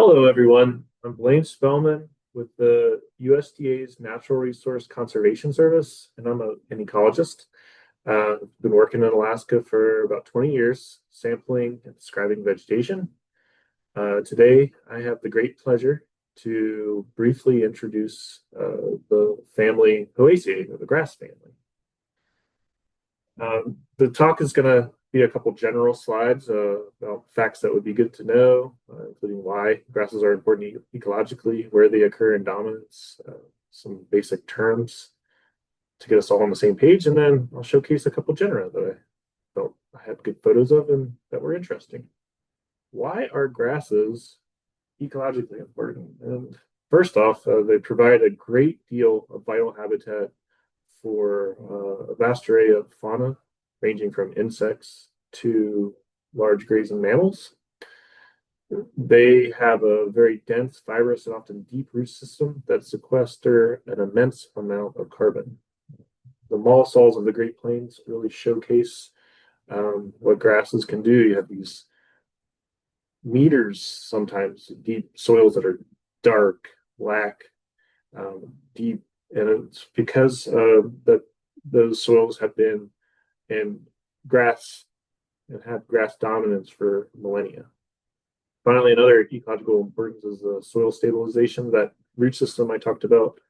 Hello, everyone. I'm Blaine Spellman with the USDA's Natural Resource Conservation Service, and I'm an ecologist. I've been working in Alaska for about 20 years, sampling and describing vegetation. Today, I have the great pleasure to briefly introduce the family Poaceae, or the grass family. The talk is going to be a couple general slides about facts that would be good to know, including why grasses are important ecologically, where they occur in dominance, some basic terms to get us all on the same page, and then I'll showcase a couple genera that I felt I had good photos of and that were interesting. Why are grasses ecologically important? And first off, they provide a great deal of vital habitat for a vast array of fauna, ranging from insects to large grazing mammals. They have a very dense, fibrous, and often deep root system that sequester an immense amount of carbon. The mollisols of the Great Plains really showcase what grasses can do. You have these meters, sometimes deep soils that are dark, black, deep, and it's because that those soils have been in grass and had grass dominance for millennia. Finally, another ecological importance is the soil stabilization. That root system I talked about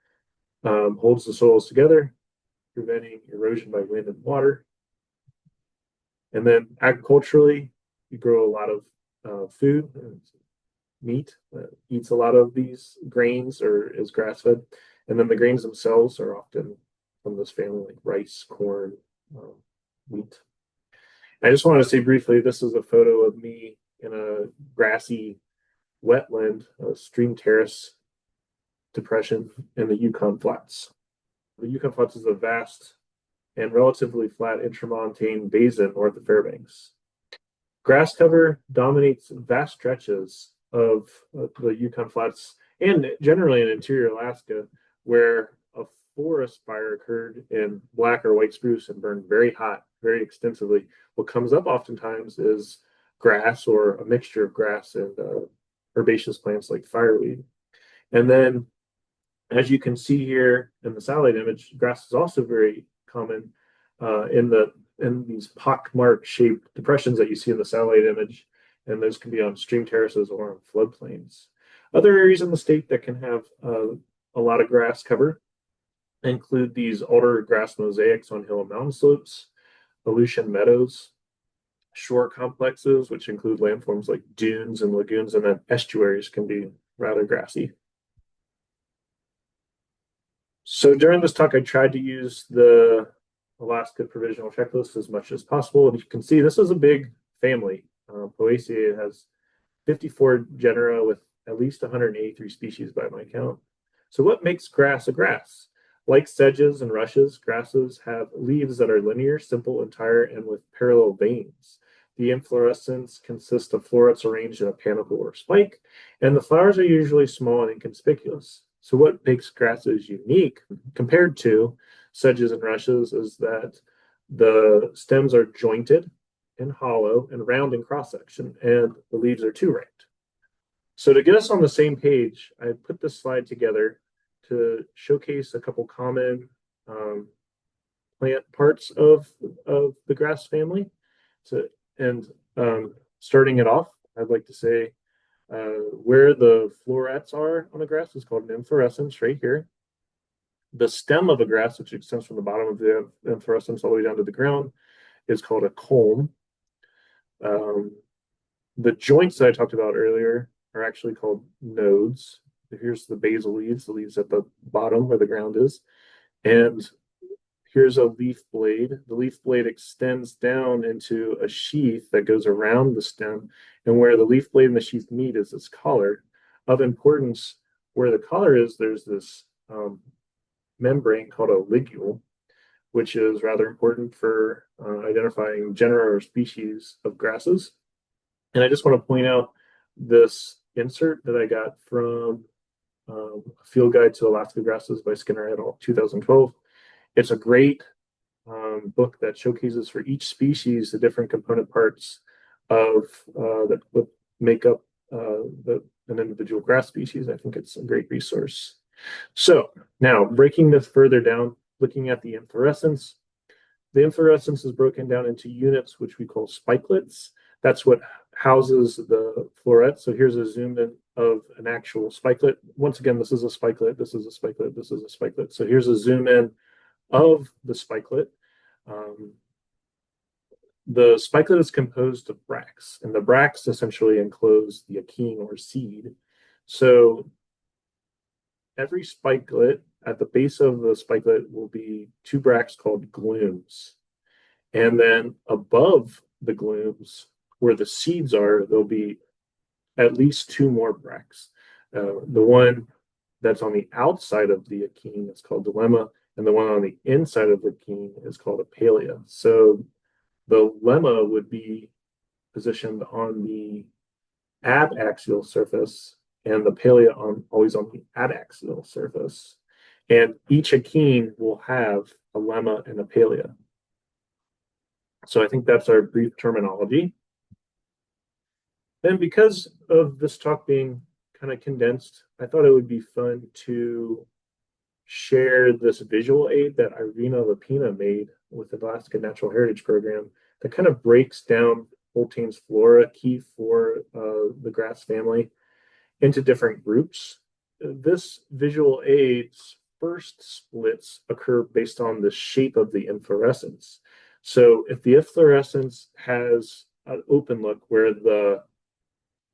holds the soils together, preventing erosion by wind and water. And then agriculturally, you grow a lot of food, meat, eats a lot of these grains or is grass fed. And then the grains themselves are often from this family, like rice, corn, wheat. I just wanted to say briefly, this is a photo of me in a grassy wetland, a stream terrace depression in the Yukon Flats. The Yukon Flats is a vast and relatively flat intramontane basin north of Fairbanks. Grass cover dominates vast stretches of the Yukon Flats and generally in interior Alaska, where a forest fire occurred in black or white spruce and burned very hot, very extensively. What comes up oftentimes is grass or a mixture of grass and herbaceous plants like fireweed. And then, as you can see here in the satellite image, grass is also very common in these pockmark shaped depressions that you see in the satellite image, and those can be on stream terraces or on floodplains. Other areas in the state that can have a lot of grass cover include these alder grass mosaics on hill and mountain slopes, Aleutian meadows, shore complexes, which include landforms like dunes and lagoons, and then estuaries can be rather grassy. So during this talk, I tried to use the Alaska provisional checklist as much as possible. And you can see this is a big family. Poaceae has 54 genera with at least 183 species by my count. So what makes grass a grass? Like sedges and rushes, grasses have leaves that are linear, simple, entire, and with parallel veins. The inflorescence consists of florets arranged in a panicle or spike, and the flowers are usually small and inconspicuous. So what makes grasses unique compared to sedges and rushes is that the stems are jointed and hollow and round in cross-section, and the leaves are two-ranked. So to get us on the same page, I put this slide together to showcase a couple common plant parts of the grass family. Starting it off, I'd like to say where the florets are on the grass is called an inflorescence right here. The stem of a grass, which extends from the bottom of the inflorescence all the way down to the ground, is called a culm. The joints that I talked about earlier are actually called nodes. Here's the basal leaves, the leaves at the bottom where the ground is. And here's a leaf blade. The leaf blade extends down into a sheath that goes around the stem. And where the leaf blade and the sheath meet is this collar. Of importance, where the collar is, there's this membrane called a ligule, which is rather important for identifying genera or species of grasses. And I just want to point out this insert that I got from a field guide to Alaska grasses by Skinner et al. 2012. It's a great book that showcases for each species the different component parts of that make up the an individual grass species, I think it's a great resource. So now breaking this further down, looking at the inflorescence. The inflorescence is broken down into units, which we call spikelets. That's what houses the floret. So here's a zoom in of an actual spikelet. Once again, this is a spikelet, this is a spikelet, this is a spikelet. So here's a zoom in of the spikelet. The spikelet is composed of bracts, and the bracts essentially enclose the achene or seed. So every spikelet, at the base of the spikelet will be two bracts called glumes. And then above the glumes, where the seeds are, there'll be at least two more bracts. The one that's on the outside of the achene is called the lemma, and the one on the inside of the achene is called a palea. So the lemma would be positioned on the abaxial surface, and the palea always on the adaxial surface. And each achene will have a lemma and a palea. So I think that's our brief terminology. Then because of this talk being kind of condensed, I thought it would be fun to share this visual aid that Irina Lapina made with the Alaska Natural Heritage Program that kind of breaks down Holtein's flora, key for the grass family, into different groups. This visual aid's first splits occur based on the shape of the inflorescence. So if the inflorescence has an open look where the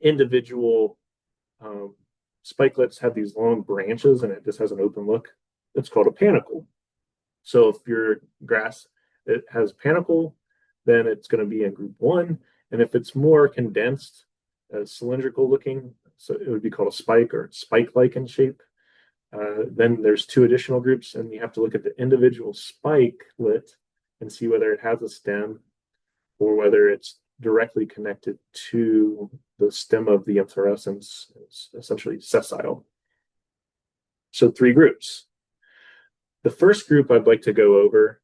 individual spikelets have these long branches and it just has an open look, it's called a panicle. So if your grass it has panicle, then it's going to be in group one. And if it's more condensed, cylindrical looking, so it would be called a spike or spike-like in shape. Then there's two additional groups, and you have to look at the individual spikelet and see whether it has a stem or whether it's directly connected to the stem of the inflorescence. It's essentially sessile. So three groups. The first group I'd like to go over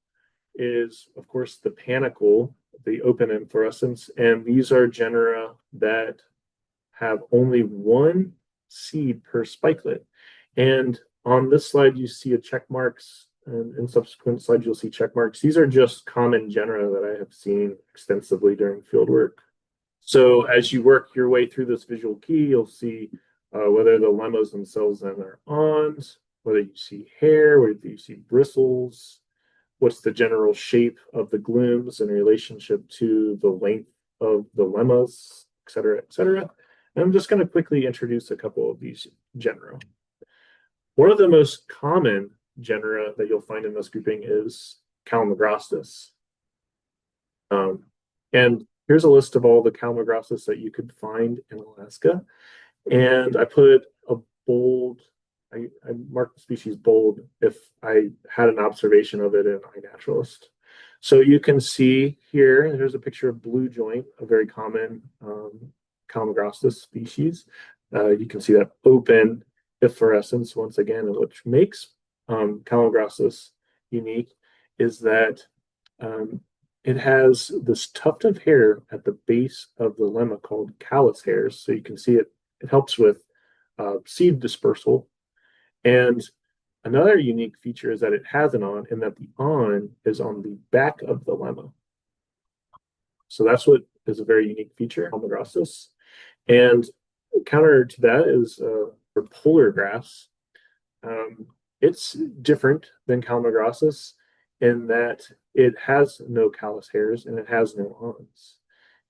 is, of course, the panicle, the open inflorescence, and these are genera that have only one seed per spikelet. And on this slide, you see a check marks, and in subsequent slides, you'll see check marks. These are just common genera that I have seen extensively during field work. So as you work your way through this visual key, you'll see whether the lemmas themselves then are awns, whether you see hair, whether you see bristles, what's the general shape of the glumes in relationship to the length of the lemmas, et cetera, et cetera. And I'm just going to quickly introduce a couple of these genera. One of the most common genera that you'll find in this grouping is Calamagrostis. And here's a list of all the Calamagrostis that you could find in Alaska. And I put a bold, I marked the species bold if I had an observation of it in iNaturalist. So you can see here, here's a picture of blue joint, a very common Calamagrostis species. You can see that open efflorescence once again, and which makes Calamagrostis unique is that it has this tuft of hair at the base of the lemma called callus hairs. So you can see it helps with seed dispersal. And another unique feature is that it has an awn, and that the awn is on the back of the lemma. So that's what is a very unique feature of Calamagrostis. And counter to that is for polar grass. It's different than Calamagrostis in that it has no callus hairs and it has no awns.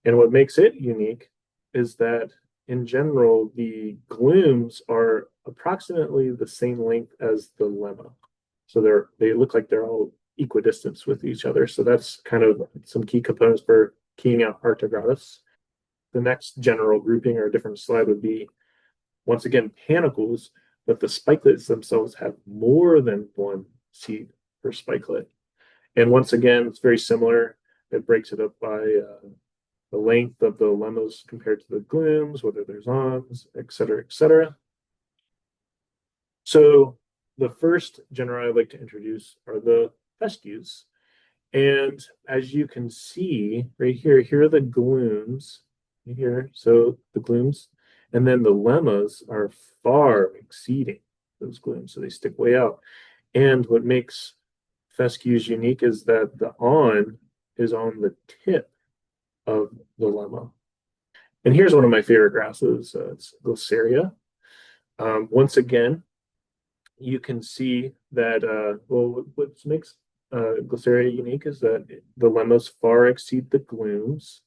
And what makes it unique is that in general, the glumes are approximately the same length as the lemma. So they look like they're all equidistant with each other. So that's kind of some key components for keying out Arctogratis. The next general grouping or a different slide would be, once again, panicles, but the spikelets themselves have more than one seed per spikelet. And once again, it's very similar. It breaks it up by the length of the lemmas compared to the glumes, whether there's awns, et cetera, et cetera. So the first genera I'd like to introduce are the fescues. And as you can see right here, here are the glumes. Here, so the glumes. And then the lemmas are far exceeding those glooms, so they stick way out. And what makes fescues unique is that the awn is on the tip of the lemma. And here's one of my favorite grasses. It's Glyceria. Once again, you can see that, well, what makes Glyceria unique is that the lemmas far exceed the glooms,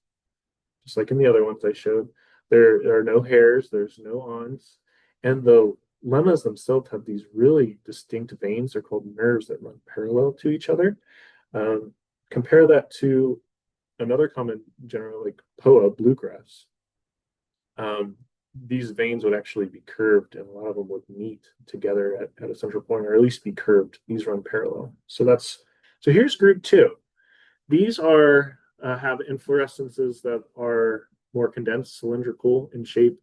just like in the other ones I showed. There are no hairs, there's no awns, and the lemmas themselves have these really distinct veins. They're called nerves that run parallel to each other. Um, Compare that to another common genera like Poa, bluegrass. Um, these veins would actually be curved, and a lot of them would meet together at a central point, or at least be curved. These run parallel. So here's group two. These are have inflorescences that are more condensed, cylindrical in shape,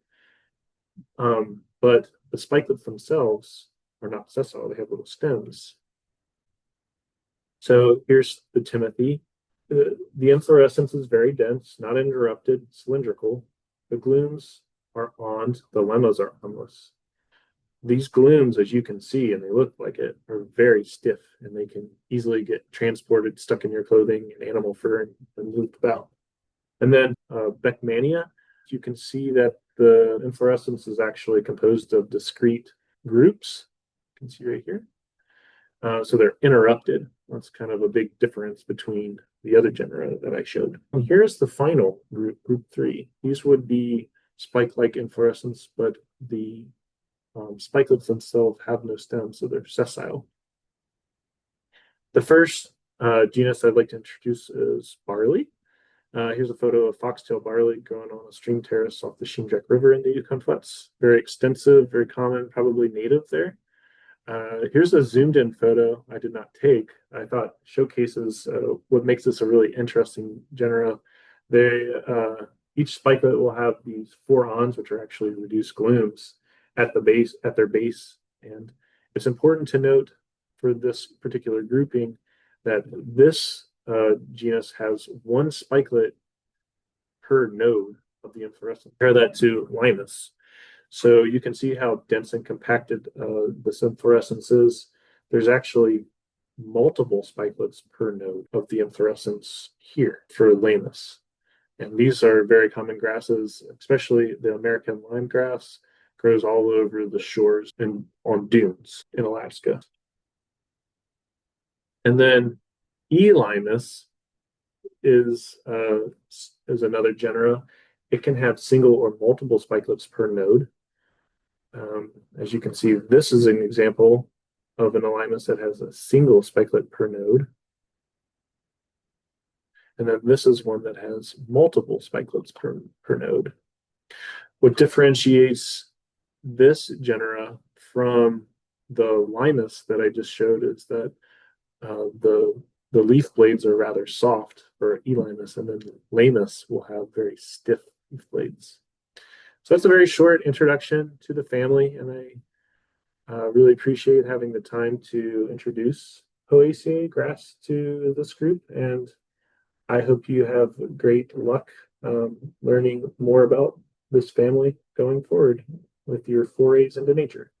but the spikelets themselves are not sessile. They have little stems. So here's the Timothy. The inflorescence is very dense, not interrupted, cylindrical. The glooms are awned, the lemmas are awnless. These glooms, as you can see, and they look like it, are very stiff and they can easily get transported, stuck in your clothing and animal fur and moved about. And then Beckmania, you can see that the inflorescence is actually composed of discrete groups. You can see right here. So they're interrupted. That's kind of a big difference between the other genera that I showed. And here's the final group, group three. These would be spike-like inflorescence, but the spikelets themselves have no stems, so they're sessile. The first genus I'd like to introduce is barley. Here's a photo of foxtail barley growing on a stream terrace off the Shimjack River in the Yukon Flats. Very extensive, very common, probably native there. Here's a zoomed in photo I did not take. I thought showcases what makes this a really interesting genera. They each spikelet will have these four awns, which are actually reduced glooms at the base, at their base. And it's important to note for this particular grouping that this genus has one spikelet per node of the inflorescence. Compare that to Limus. So you can see how dense and compacted this inflorescence is. There's actually multiple spikelets per node of the inflorescence here for Limus. And these are very common grasses, especially the American lime grass grows all over the shores and on dunes in Alaska. And then E. limus is another genera. It can have single or multiple spikelets per node. As you can see, this is an example of an alignment that has a single spikelet per node. And then this is one that has multiple spikelets per node. What differentiates this genera from the limus that I just showed is that the leaf blades are rather soft for Elymus, and then Lamus will have very stiff leaf blades. So that's a very short introduction to the family, and I really appreciate having the time to introduce Poaceae grass to this group, and I hope you have great luck learning more about this family going forward with your forays into nature.